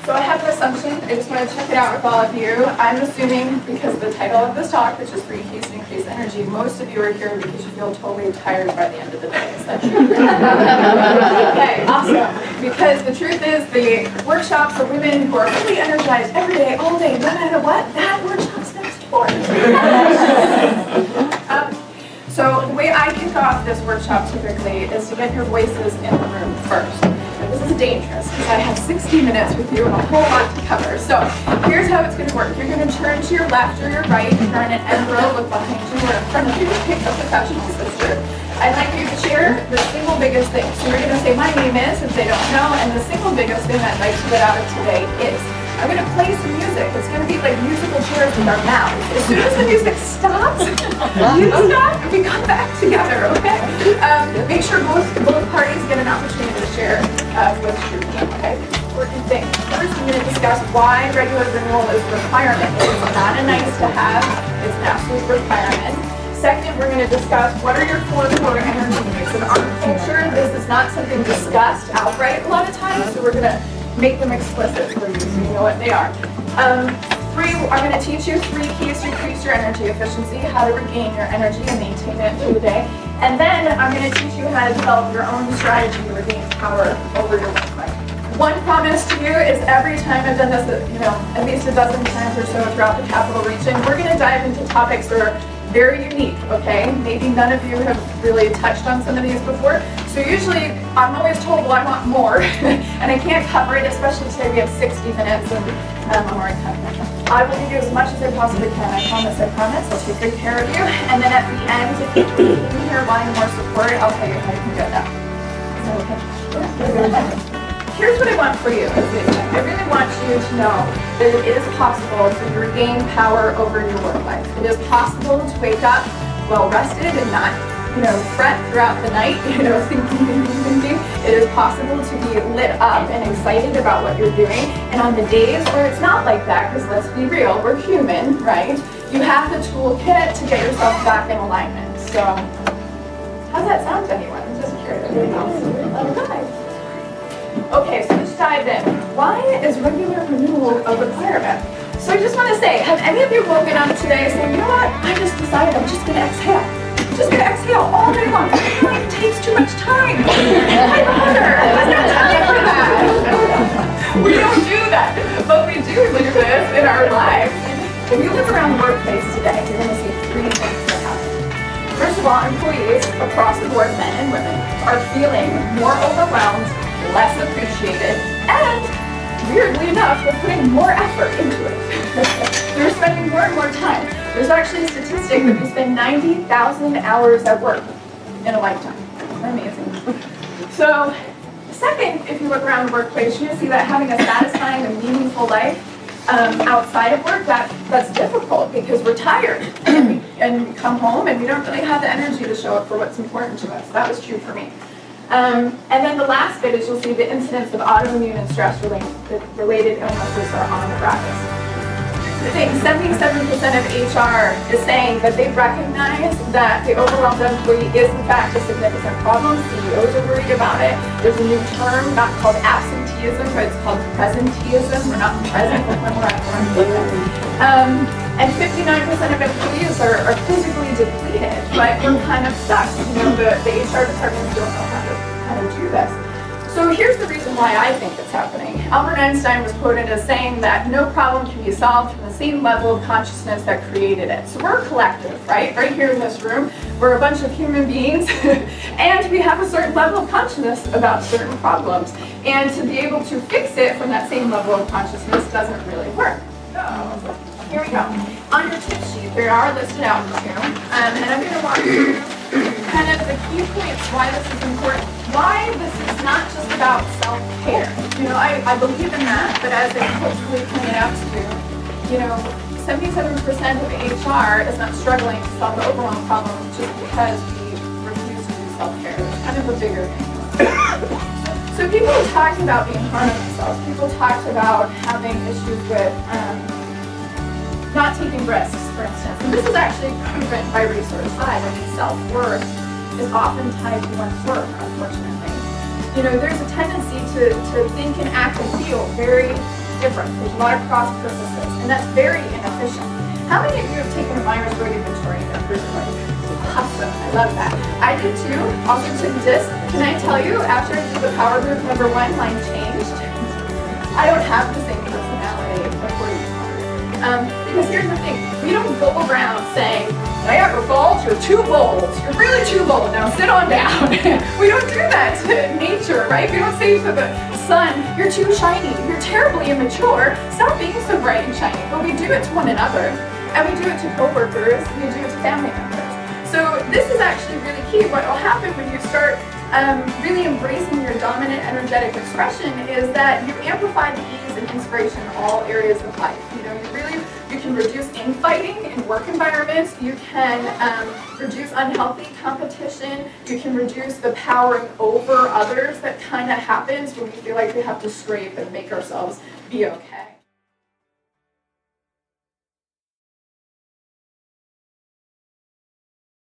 So I have an assumption. I just want to check it out with all of you. I'm assuming, because of the title of this talk, which is 3 Keys to Increase Energy, most of you are here because you feel totally tired by the end of the day. Is that true? Okay, awesome. Because the truth is, the workshop for women who are really energized every day, all day, no matter what, that workshop's next door. So the way I kick off this workshop typically is to get your voices in the room first. This is dangerous because I have 60 minutes with you and a whole lot to cover. So here's how it's going to work. You're going to turn to your left or your right. If you're in an end row, look behind you or in front of you. Pick a professional sister. I'd like you to share the single biggest thing. So you're going to say, my name is, if they don't know, and the single biggest thing I'd like to get out of today is, I'm going to play some music. It's going to be like musical chairs with our mouths. As soon as the music stops, you stop and we come back together, okay? Make sure both parties get an opportunity to share what's true for them, okay? Important thing. First, I'm going to discuss why regular renewal is a requirement. It's not a nice to have, it's an absolute requirement. Second, we're going to discuss what are your 4 core energy needs. In our culture, this is not something discussed outright a lot of times, so we're going to make them explicit for you so you know what they are. 3, I'm going to teach you 3 keys to increase your energy efficiency, how to regain your energy and maintain it through the day. And then I'm going to teach you how to develop your own strategy to regain power over your work life. One promise to you is every time I've done this, at least a dozen times or so throughout the Capital Region, we're going to dive into topics that are very unique, okay? Maybe none of you have really touched on some of these before. So usually, I'm always told, well, I want more, and I can't cover it, especially today we have 60 minutes, and I'm already cutting it. I will give you as much as I possibly can, I promise. I'll take good care of you. And then at the end, if you hear wanting more support, I'll tell you how you can get that. Is that okay? Here's what I want for you. I really want you to know that it is possible to regain power over your work life. It is possible to wake up well rested and not, fret throughout the night, thinking. It is possible to be lit up and excited about what you're doing. And on the days where it's not like that, because let's be real, we're human, right? You have the toolkit to get yourself back in alignment. So, how's that sound to anyone? I'm just curious. Okay. Okay, so let's dive in. Why is regular renewal a requirement? So I just want to say, have any of you woken up today saying, you know what, I just decided I'm just going to exhale. I'm just going to exhale all day long. It takes too much time. I'm harder. There's no time for that. We don't do that, but we do do this in our lives. When you look around the workplace today, you're going to see 3 things that happen. First of all, employees across the board, men and women, are feeling more overwhelmed, less appreciated, and weirdly enough, they're putting more effort into it. They're spending more and more time. There's actually a statistic that we spend 90,000 hours at work in a lifetime. Amazing. So, second, if you look around the workplace, you see that having a satisfying and meaningful life outside of work, that's difficult because we're tired and we come home and we don't really have the energy to show up for what's important to us. That was true for me. And then the last bit is you'll see the incidence of autoimmune and stress-related illnesses are on the rise. I think 77% of HR is saying that they recognize that the overwhelmed employee is in fact a significant problem. CEOs are worried about it. There's a new term, not called absenteeism, but it's called presenteeism. We're not present when we're at work. And 59% of employees are physically depleted, but we're kind of stuck. The HR departments don't know how to do this. So here's the reason why I think it's happening. Albert Einstein was quoted as saying that no problem can be solved from the same level of consciousness that created it. So we're a collective, right? Right here in this room, we're a bunch of human beings, and we have a certain level of consciousness about certain problems. And to be able to fix it from that same level of consciousness doesn't really work. So, here we go. On your tip sheet, there are listed out for you, and I'm going to walk through kind of the key points why this is important. Why this is not just about self-care. I believe in that, but as they hopefully pointed out to you, 77% of HR is not struggling to solve the overall problem just because we refuse to do self-care. It's kind of a bigger thing. So people talked about being hard on themselves. People talked about having issues with not taking risks, for instance. And this is actually proven by research. Self-worth is often tied to one's work, unfortunately. There's a tendency to think and act and feel very different. There's a lot of cross purposes, and that's very inefficient. How many of you have taken a Myers-Briggs inventory in your personal life? Awesome, I love that. I did too, also took DISC. Can I tell you, after I did the power group number 1, mine changed. I don't have the same personality according to because here's the thing, we don't go around saying, Niagara Falls, you're too bold. You're really too bold. Now sit on down. We don't do that to nature, right? We don't say to the sun, you're too shiny. You're terribly immature. Stop being so bright and shiny. But we do it to one another. And we do it to coworkers. We do it to family members. So this is actually really key. What will happen when you start really embracing your dominant energetic expression is that you amplify the ease and inspiration in all areas of life. You can reduce infighting in work environments. You can reduce unhealthy competition. You can reduce the powering over others that kind of happens when we feel like we have to scrape and make ourselves be okay.